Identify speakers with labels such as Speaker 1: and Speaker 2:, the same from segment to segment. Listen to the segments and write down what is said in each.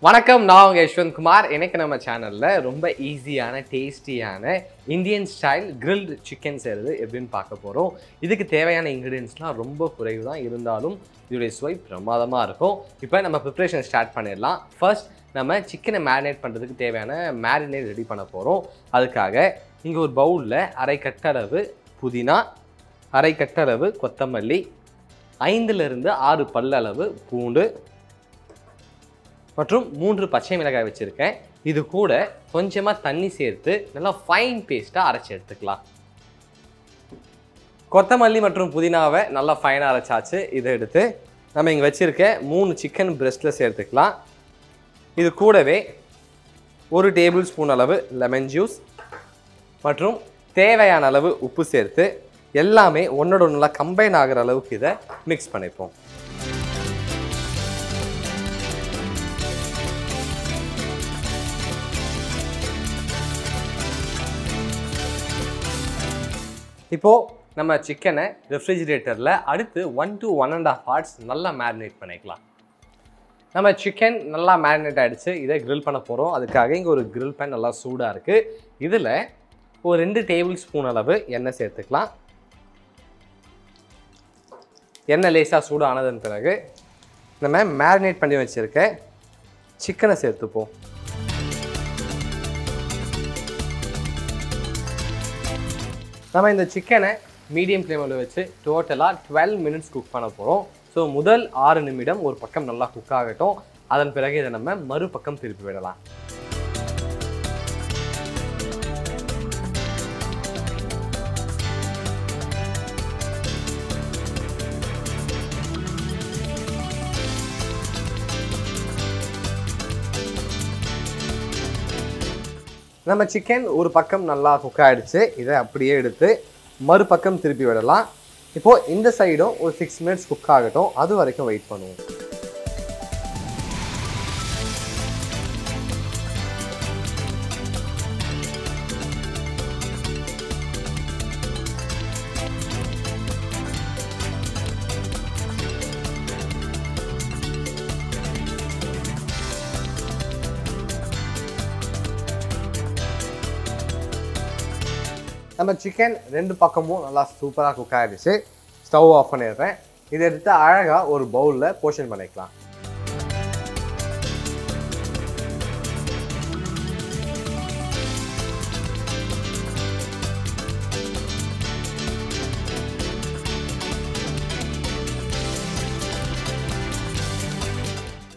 Speaker 1: வணக்கம், நான் உங்க Yeshwanth Kumar. இன்னைக்கு நம்ம சேனல்ல ரொம்ப ஈஸியான டேஸ்டியான இந்தியன் ஸ்டைல் கிரில்டு சிக்கன் செய்கிறது எப்படின்னு பார்க்க போகிறோம். இதுக்கு தேவையான இன்க்ரீடியன்ஸ்லாம் ரொம்ப குறைவு தான், இருந்தாலும் இதோடைய சுவை பிரமாதமாக இருக்கும். இப்போ நம்ம ப்ரிப்ரேஷன் ஸ்டார்ட் பண்ணிடலாம். ஃபர்ஸ்ட் நம்ம சிக்கனை மேரினேட் பண்ணுறதுக்கு தேவையான மேரினேட் ரெடி பண்ண போகிறோம். அதுக்காக இங்கே ஒரு பவுலில் அரை கட்டளவு புதினா, அரை கட்டளவு கொத்தமல்லி, 5லிருந்து 6 பல்லளவு பூண்டு மற்றும் 3 பச்சை மிளகாய் வச்சுருக்கேன். இது கூட கொஞ்சமாக தண்ணி சேர்த்து நல்லா ஃபைன் பேஸ்ட்டாக அரைச்சி எடுத்துக்கலாம். கொத்தமல்லி மற்றும் புதினாவை நல்லா ஃபைனாக அரைச்சாச்சு. இதை எடுத்து நம்ம இங்கே வச்சுருக்க 3 சிக்கன் பிரெஸ்ட்டில் சேர்த்துக்கலாம். இது கூடவே 1 டேபிள் ஸ்பூன் அளவு லெமன் ஜூஸ் மற்றும் தேவையான அளவு உப்பு சேர்த்து எல்லாமே ஒன்றோட ஒன்று நல்லா கம்பைன் ஆகிற அளவுக்கு இதை மிக்ஸ் பண்ணிப்போம். இப்போது நம்ம சிக்கனை ரெஃப்ரிஜிரேட்டரில் அடுத்து 1 to 1.5 hours நல்லா மேரினேட் பண்ணிக்கலாம். நம்ம சிக்கன் நல்லா மேரினேட் ஆகிடுச்சு. இதை கிரில் பண்ண போகிறோம். அதுக்காக இங்கே ஒரு கிரில் பேன் நல்லா சூடாக இருக்குது. இதில் ஒரு 2 டேபிள் ஸ்பூன் அளவு எண்ணெய் சேர்த்துக்கலாம். எண்ணெய் லேசாக சூடானதன் பிறகு நம்ம மேரினேட் பண்ணி வச்சுருக்க சிக்கனை சேர்த்துப்போம். நம்ம இந்த சிக்கனை மீடியம் ஃப்ளேமில் வச்சு டோட்டலாக 12 மினிட்ஸ் குக் பண்ண போகிறோம். ஸோ முதல் 6 நிமிடம் ஒரு பக்கம் நல்லா குக் ஆகட்டும். அதன் பிறகு இதை நம்ம மறுபக்கம் திருப்பி விடலாம். நம்ம சிக்கன் ஒரு பக்கம் நல்லா குக் ஆகிடுச்சு. இதை அப்படியே எடுத்து மறுபக்கம் திருப்பி விடலாம். இப்போது இந்த சைடும் ஒரு 6 மினிட்ஸ் குக் ஆகட்டும். அது வரைக்கும் வெயிட் பண்ணுவோம். நம்ம சிக்கன் 2 பக்கமும் நல்லா சூப்பராக குக் ஆகிடுச்சு. ஸ்டவ் ஆஃப் பண்ணிடுறேன். இதை எடுத்து அழகாக ஒரு பவுலில் போர்ஷன் பண்ணிக்கலாம்.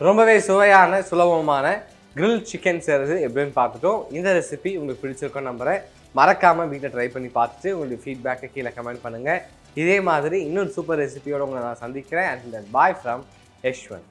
Speaker 1: ரொம்பவே சுவையான சுலபமான கிரில் சிக்கன் செய்கிறது எப்படின்னு பார்த்துட்டோம். இந்த ரெசிபி உங்களுக்கு பிடிச்சிருக்கோன்னு நம்புகிறேன். மறக்காமல் வீட்டில் ட்ரை பண்ணி பார்த்துட்டு உங்களுடைய ஃபீட்பேக்கை கீழே கமெண்ட் பண்ணுங்கள். இதே மாதிரி இன்னொரு சூப்பர் ரெசிபியோடு உங்களை நான் சந்திக்கிறேன். And bye from Yashwant.